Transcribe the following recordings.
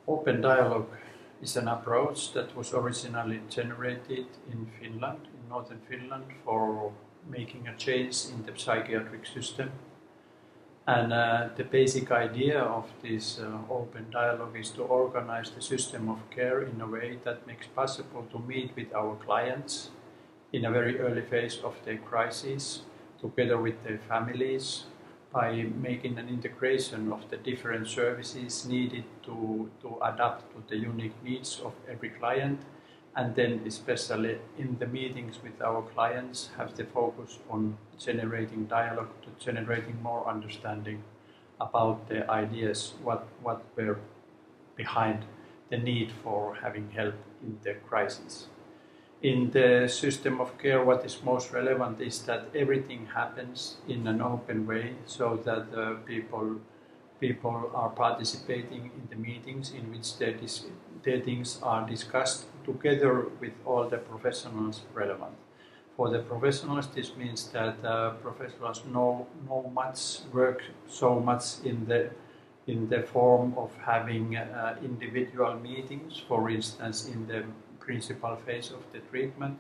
Open dialogue is an approach that was originally generated in Finland, in northern Finland, for making a change in the psychiatric system. And the basic idea of this open dialogue is to organize the system of care in a way that makes possible to meet with our clients in a very early phase of their crisis, together with their families, by making an integration of the different services needed to adapt to the unique needs of every client, and then especially in the meetings with our clients have the focus on generating dialogue, to generating more understanding about the ideas, what were behind the need for having help in the crisis. In the system of care, what is most relevant is that everything happens in an open way, so that people are participating in the meetings in which their things are discussed together with all the professionals relevant. For the professionals, this means that professionals know much, work so much in the form of having individual meetings, for instance, in the principal phase of the treatment,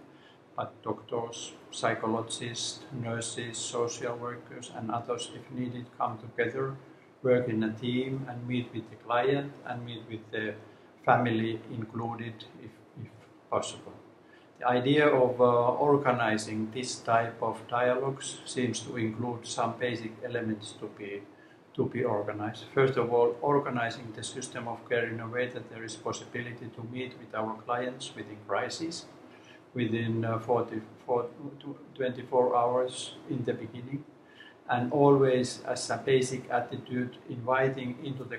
but doctors, psychologists, nurses, social workers and others, if needed, come together, work in a team and meet with the client and meet with the family included if possible. The idea of organizing this type of dialogues seems to include some basic elements to be organized. First of all, organizing the system of care in a way that there is possibility to meet with our clients within crisis, within 24 hours in the beginning, and always as a basic attitude inviting into the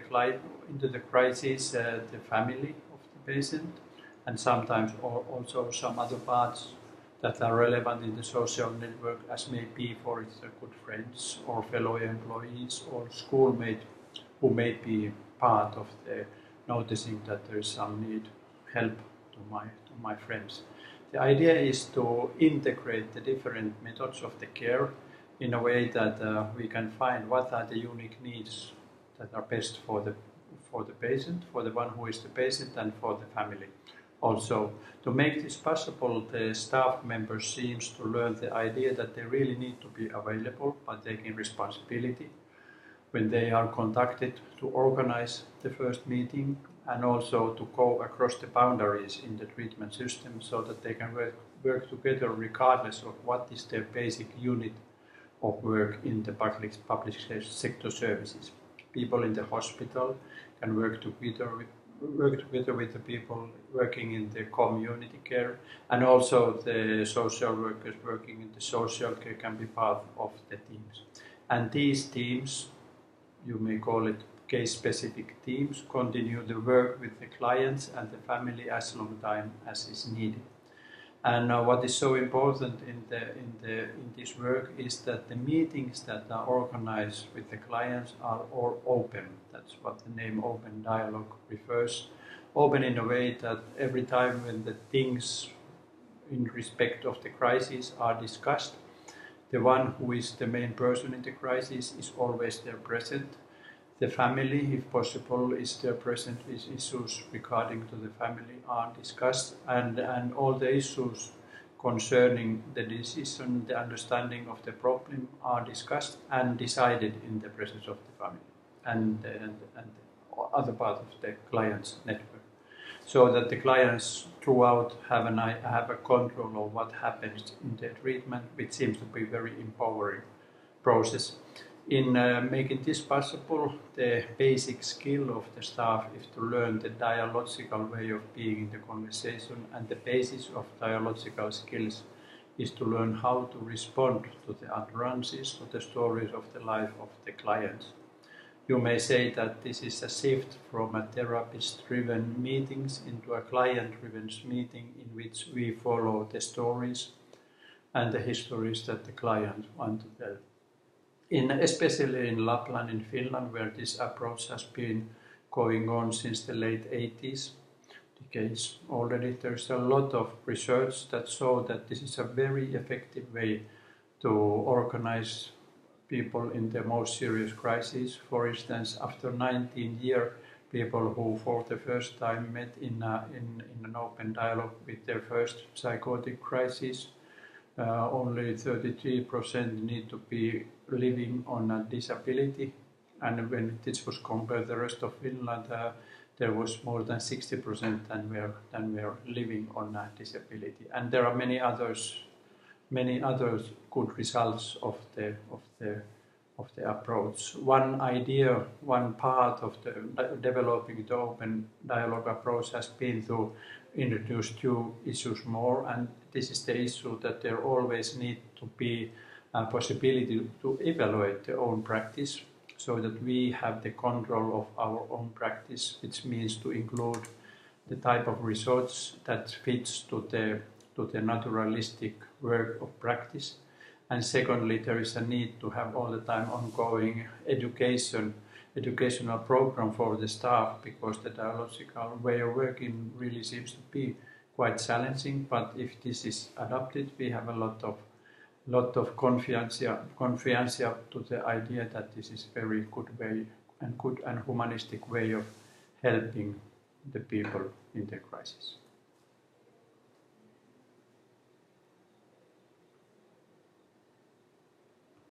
crisis the family of the patient, and sometimes also some other parts that are relevant in the social network, as may be, for instance, good friends or fellow employees or schoolmates who may be part of the noticing that there is some need help to my friends. The idea is to integrate the different methods of the care in a way that we can find what are the unique needs that are best for the patient, for the one who is the patient, and for the family. Also, to make this possible, the staff members seems to learn the idea that they really need to be available by taking responsibility when they are contacted to organize the first meeting, and also to go across the boundaries in the treatment system so that they can work together regardless of what is their basic unit of work in the public sector services. People in the hospital can work together with the people working in the community care, and also the social workers working in the social care can be part of the teams. And these teams, you may call it case-specific teams, continue the work with the clients and the family as long time as is needed. And what is so important in this work is that the meetings that are organized with the clients are all open. That's what the name open dialogue refers. Open in a way that every time when the things in respect of the crisis are discussed, the one who is the main person in the crisis is always there present. The family, if possible, is there present. Issues regarding to the family are discussed, and all the issues concerning the decision, the understanding of the problem are discussed and decided in the presence of the family and other part of the client's network, so that the clients throughout have a control of what happens in their treatment, which seems to be a very empowering process. In making this possible, the basic skill of the staff is to learn the dialogical way of being in the conversation, and the basis of dialogical skills is to learn how to respond to the utterances, to the stories of the life of the clients. You may say that this is a shift from a therapist-driven meetings into a client-driven meeting in which we follow the stories and the histories that the client want to tell. Especially in Lapland in Finland, where this approach has been going on since the late 80s decades already, there's a lot of research that show that this is a very effective way to organize people in the most serious crises. For instance, after 19 years, people who for the first time met in an open dialogue with their first psychotic crisis. Only 33% need to be living on a disability, and when this was compared to the rest of Finland, there was more than 60% than were living on a disability. And there are many others good results of the approach. One idea, one part of the developing the open dialogue approach has been to introduce two issues more, and this is the issue that there always need to be a possibility to evaluate their own practice, so that we have the control of our own practice, which means to include the type of research that fits to the naturalistic work of practice. And secondly, there is a need to have all the time ongoing educational program for the staff, because the dialogical way of working really seems to be quite challenging. But if this is adopted, we have a lot of confiance to the idea that this is very good way and humanistic way of helping the people in their crisis.